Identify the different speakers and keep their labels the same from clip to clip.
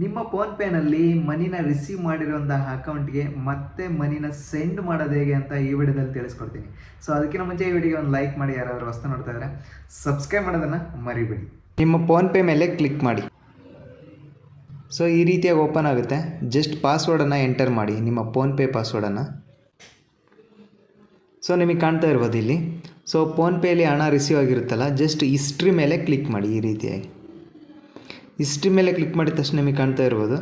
Speaker 1: ನಿಮ್ಮ ಫೋನ್ಪೇನಲ್ಲಿ ಮನಿನ ರಿಸೀವ್ ಮಾಡಿರುವಂತಹ ಅಕೌಂಟ್ಗೆ ಮತ್ತೆ ಮನಿನ ಸೆಂಡ್ ಮಾಡೋದು ಹೇಗೆ ಅಂತ ಈ ವಿಡಿಯೋದಲ್ಲಿ ತಿಳಿಸ್ಕೊಡ್ತೀನಿ. ಸೊ ಅದಕ್ಕಿಂತ ಮುಂಚೆ ಈ ವಿಡಿಯೋಗೆ ಒಂದು ಲೈಕ್ ಮಾಡಿ, ಯಾರಾದರೂ ಹೊಸ ನೋಡ್ತಾ ಇದ್ದಾರೆ ಸಬ್ಸ್ಕ್ರೈಬ್ ಮಾಡೋದನ್ನು ಮರಿಬೇಡಿ. ನಿಮ್ಮ ಫೋನ್ಪೇ ಮೇಲೆ ಕ್ಲಿಕ್ ಮಾಡಿ. ಸೊ ಈ ರೀತಿಯಾಗಿ ಓಪನ್ ಆಗುತ್ತೆ. ಜಸ್ಟ್ ಪಾಸ್ವರ್ಡನ್ನು ಎಂಟರ್ ಮಾಡಿ, ನಿಮ್ಮ ಫೋನ್ಪೇ ಪಾಸ್ವರ್ಡನ್ನು. ಸೊ ನಿಮಗೆ ಕಾಣ್ತಾ ಇರ್ಬೋದು ಇಲ್ಲಿ. ಸೊ ಫೋನ್ಪೇಯಲ್ಲಿ ಹಣ ರಿಸೀವ್ ಆಗಿರುತ್ತಲ್ಲ, ಜಸ್ಟ್ ಹಿಸ್ಟ್ರಿ ಮೇಲೆ ಕ್ಲಿಕ್ ಮಾಡಿ. ಈ ರೀತಿಯಾಗಿ ಹಿಸ್ಟ್ರಿ ಮೇಲೆ ಕ್ಲಿಕ್ ಮಾಡಿದ ತಕ್ಷಣ ನಿಮಗೆ ಕಾಣ್ತಾ ಇರ್ಬೋದು.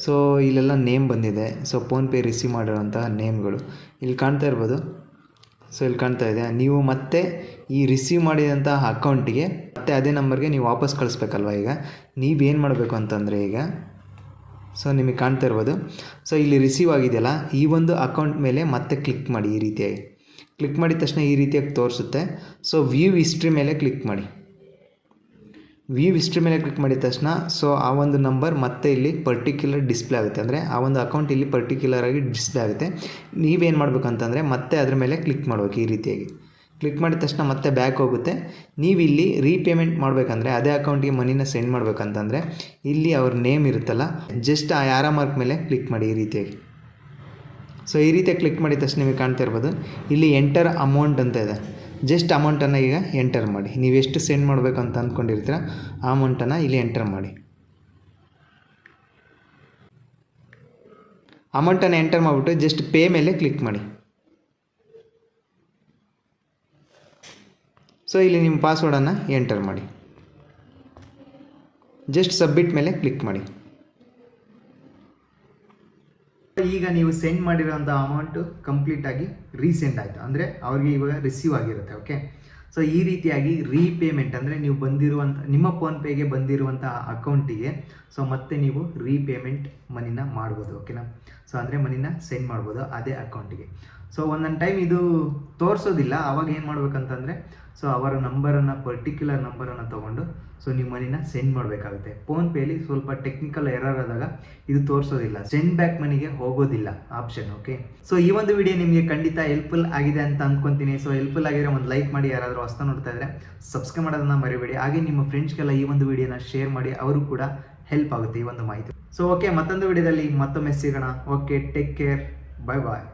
Speaker 1: ಸೊ ಇಲ್ಲೆಲ್ಲ ನೇಮ್ ಬಂದಿದೆ. ಸೊ ಫೋನ್ಪೇ ರಿಸೀವ್ ಮಾಡಿರೋಂತಹ ನೇಮ್ಗಳು ಇಲ್ಲಿ ಕಾಣ್ತಾ ಇರ್ಬೋದು. ಸೊ ಇಲ್ಲಿ ಕಾಣ್ತಾ ಇದೆ. ನೀವು ಮತ್ತೆ ಈ ರಿಸೀವ್ ಮಾಡಿದಂತಹ ಅಕೌಂಟಿಗೆ ಮತ್ತೆ ಅದೇ ನಂಬರ್ಗೆ ನೀವು ವಾಪಸ್ ಕಳಿಸ್ಬೇಕಲ್ವ. ಈಗ ನೀವೇನು ಮಾಡಬೇಕು ಅಂತಂದರೆ ಈಗ ಸೊ ನಿಮಗೆ ಕಾಣ್ತಾ ಇರ್ಬೋದು. ಸೊ ಇಲ್ಲಿ ರಿಸೀವ್ ಆಗಿದೆಯಲ್ಲ, ಈ ಒಂದು ಅಕೌಂಟ್ ಮೇಲೆ ಮತ್ತೆ ಕ್ಲಿಕ್ ಮಾಡಿ. ಈ ರೀತಿಯಾಗಿ ಕ್ಲಿಕ್ ಮಾಡಿದ ತಕ್ಷಣ ಈ ರೀತಿಯಾಗಿ ತೋರಿಸುತ್ತೆ. ಸೊ ವ್ಯೂ ಹಿಸ್ಟ್ರಿ ಮೇಲೆ ಕ್ಲಿಕ್ ಮಾಡಿ. ವ್ಯೂ ಹಿಸ್ಟ್ರಿ ಮೇಲೆ ಕ್ಲಿಕ್ ಮಾಡಿದ ತಕ್ಷಣ ಸೊ ಆ ಒಂದು ನಂಬರ್ ಮತ್ತೆ ಇಲ್ಲಿ ಪರ್ಟಿಕ್ಯುಲರ್ ಡಿಸ್ಪ್ಲೇ ಆಗುತ್ತೆ. ಅಂದರೆ ಆ ಒಂದು ಅಕೌಂಟ್ ಇಲ್ಲಿ ಪರ್ಟಿಕ್ಯುಲರ್ ಆಗಿ ಡಿಸ್ಪ್ಲೇ ಆಗುತ್ತೆ. ನೀವೇನು ಮಾಡಬೇಕು ಅಂತಂದರೆ ಮತ್ತೆ ಅದ್ರ ಮೇಲೆ ಕ್ಲಿಕ್ ಮಾಡಬೇಕು. ಈ ರೀತಿಯಾಗಿ ಕ್ಲಿಕ್ ಮಾಡಿದ ತಕ್ಷಣ ಮತ್ತೆ ಬ್ಯಾಕ್ ಹೋಗುತ್ತೆ. ನೀವು ಇಲ್ಲಿ ರೀಪೇಮೆಂಟ್ ಮಾಡಬೇಕಂದ್ರೆ, ಅದೇ ಅಕೌಂಟಿಗೆ ಮನಿನ ಸೆಂಡ್ ಮಾಡಬೇಕಂತಂದರೆ ಇಲ್ಲಿ ಅವ್ರ ನೇಮ್ ಇರುತ್ತಲ್ಲ, ಜಸ್ಟ್ ಆ ಆರೋ ಮಾರ್ಕ್ ಮೇಲೆ ಕ್ಲಿಕ್ ಮಾಡಿ. ಈ ರೀತಿಯಾಗಿ ಸೊ ಈ ರೀತಿಯಾಗಿ ಕ್ಲಿಕ್ ಮಾಡಿದ ತಕ್ಷಣ ನಿಮಗೆ ಕಾಣ್ತಾ ಇರ್ಬೋದು ಇಲ್ಲಿ ಎಂಟರ್ ಅಮೌಂಟ್ ಅಂತ ಇದೆ. ಜಸ್ಟ್ ಅಮೌಂಟನ್ನು ಈಗ ಎಂಟರ್ ಮಾಡಿ. ನೀವು ಎಷ್ಟು ಸೆಂಡ್ ಮಾಡಬೇಕು ಅಂತ ಅಂದ್ಕೊಂಡಿರ್ತೀರ ಆ ಅಮೌಂಟನ್ನು ಇಲ್ಲಿ ಎಂಟರ್ ಮಾಡಿ. ಅಮೌಂಟನ್ನು ಎಂಟರ್ ಮಾಡಿಬಿಟ್ಟು ಜಸ್ಟ್ ಪೇ ಮೇಲೆ ಕ್ಲಿಕ್ ಮಾಡಿ. ಸೊ ಇಲ್ಲಿ ನಿಮ್ಮ ಪಾಸ್ವರ್ಡನ್ನು ಎಂಟರ್ ಮಾಡಿ. ಜಸ್ಟ್ ಸಬ್ಮಿಟ್ ಮೇಲೆ ಕ್ಲಿಕ್ ಮಾಡಿ. ಈಗ ನೀವು ಸೆಂಡ್ ಮಾಡಿರೋಂಥ ಅಮೌಂಟು ಕಂಪ್ಲೀಟಾಗಿ ರೀಸೆಂಡ್ ಆಯಿತು, ಅಂದರೆ ಅವ್ರಿಗೆ ಇವಾಗ ರಿಸೀವ್ ಆಗಿರುತ್ತೆ. ಓಕೆ, ಸೊ ಈ ರೀತಿಯಾಗಿ ರೀಪೇಮೆಂಟ್ ಅಂದರೆ ನೀವು ಬಂದಿರುವಂಥ ನಿಮ್ಮ ಫೋನ್ಪೇಗೆ ಬಂದಿರುವಂಥ ಅಕೌಂಟಿಗೆ ಸೊ ಮತ್ತೆ ನೀವು ರೀಪೇಮೆಂಟ್ ಮನಿನ ಮಾಡ್ಬೋದು. ಓಕೆನಾ. ಸೊ ಅಂದರೆ ಮನಿನ ಸೆಂಡ್ ಮಾಡ್ಬೋದು ಅದೇ ಅಕೌಂಟಿಗೆ. ಸೊ ಒಂದೊಂದು ಟೈಮ್ ಇದು ತೋರಿಸೋದಿಲ್ಲ. ಆವಾಗ ಏನು ಮಾಡ್ಬೇಕಂತಂದರೆ ಸೊ ಅವರ ನಂಬರನ್ನು, ಪರ್ಟಿಕ್ಯುಲರ್ ನಂಬರನ್ನು ತೊಗೊಂಡು ಸೊ ನೀವು ಮನಿನ ಸೆಂಡ್ ಮಾಡಬೇಕಾಗುತ್ತೆ. ಫೋನ್ಪೇಲಿ ಸ್ವಲ್ಪ ಟೆಕ್ನಿಕಲ್ ಎರರ್ ಆದಾಗ ಇದು ತೋರಿಸೋದಿಲ್ಲ, ಸೆಂಡ್ ಬ್ಯಾಕ್ ಮನಿಗೆ ಹೋಗೋದಿಲ್ಲ ಆಪ್ಷನ್. ಓಕೆ, ಸೊ ಈ ಒಂದು ವಿಡಿಯೋ ನಿಮಗೆ ಖಂಡಿತ ಹೆಲ್ಪ್ಫುಲ್ ಆಗಿದೆ ಅಂತ ಅಂದ್ಕೊತೀನಿ. ಸೊ ಹೆಲ್ಪ್ಫುಲ್ ಆಗಿದ್ರೆ ಒಂದು ಲೈಕ್ ಮಾಡಿ, ಯಾರಾದರೂ ಹೊಸ ನೋಡ್ತಾ ಇದ್ದರೆ ಸಬ್ಸ್ಕ್ರೈಬ್ ಮಾಡೋದನ್ನು ಮರಿಬೇಡಿ. ಹಾಗೆ ನಿಮ್ಮ ಫ್ರೆಂಡ್ಸ್ಗೆಲ್ಲ ಈ ಒಂದು ವಿಡಿಯೋನ ಶೇರ್ ಮಾಡಿ, ಅವರು ಕೂಡ ಹೆಲ್ಪ್ ಆಗುತ್ತೆ ಈ ಒಂದು ಮಾಹಿತಿ. ಸೊ ಓಕೆ, ಮತ್ತೊಂದು ವಿಡಿಯೋದಲ್ಲಿ ಮತ್ತೊಮ್ಮೆ ಸಿಗೋಣ. ಓಕೆ, ಟೇಕ್ ಕೇರ್, ಬಾಯ್ ಬಾಯ್.